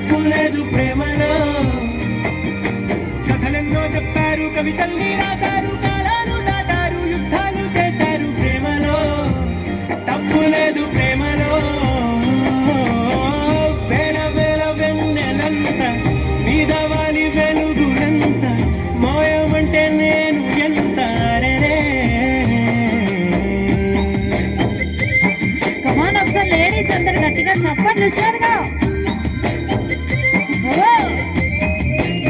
తప్పు లేదు ప్రేమలో. కథలెన్నో చెప్పారు, కవితల్ని రాశారు, కాలాలు దాటారు, యుద్ధాలు చేశారు ప్రేమలో. తప్పు లేదు ప్రేమలో. వేల వేల వెన్నెలంత మీదవాలి వెలుగులంత మోయమంటే నేను ఎంత రే. కమాన్ ఒకసారి లేడీస్ అందరు గట్టిగా చప్పట్లు హుషారుగా.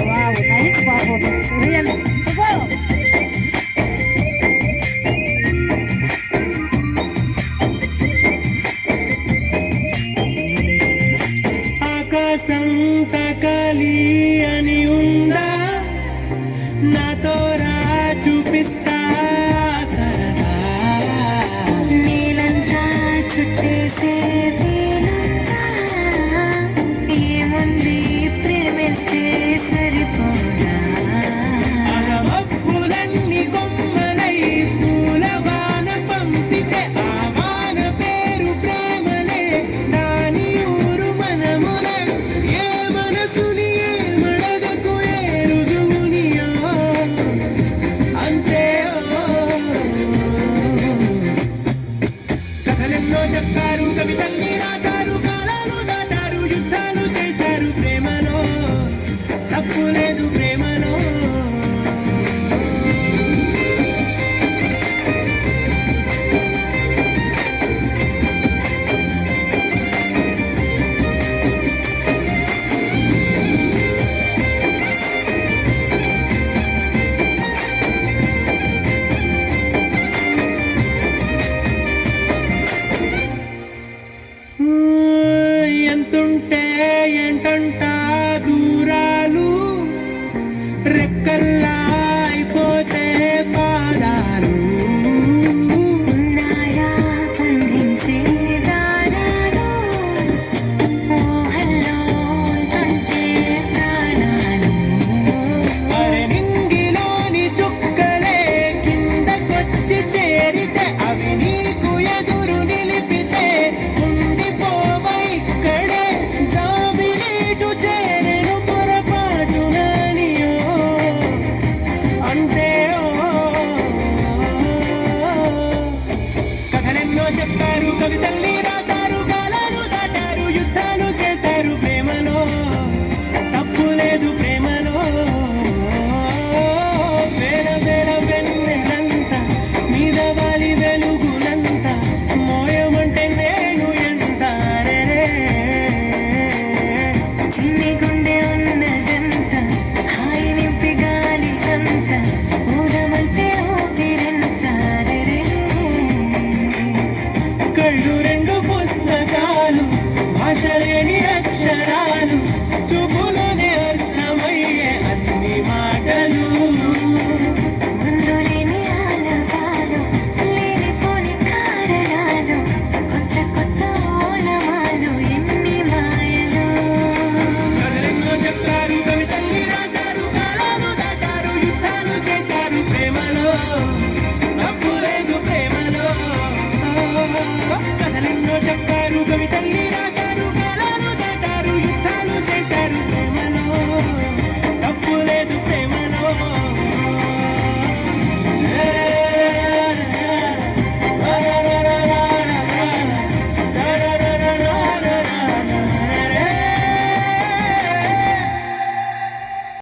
Wow nice performance really super. ఆకాశం తాకాలి అని ఉందా, నాతో రా చూపిస్తా సరదా. నీలంతా చుట్టేసే వీలంతా ఏముంది ప్రేమిస్తే సరిపోదా. మబ్బులన్నీ కొమ్మలై పూలవాన పంపితే ఆ వాన పేరు ప్రేమలే. దాని ఊరు మనములే. ఏ మనసుని ఏ మడగకు ఏ రుజువునియో అంతే. కథలెన్నో చెప్పారు, కవితల్ని రాశారు, కాలాలు దాటారు, యుద్ధాలు చేశారు ప్రేమలో. తప్పు లేదు ప్రేమలో. ఎంతుంటే ఏంటంట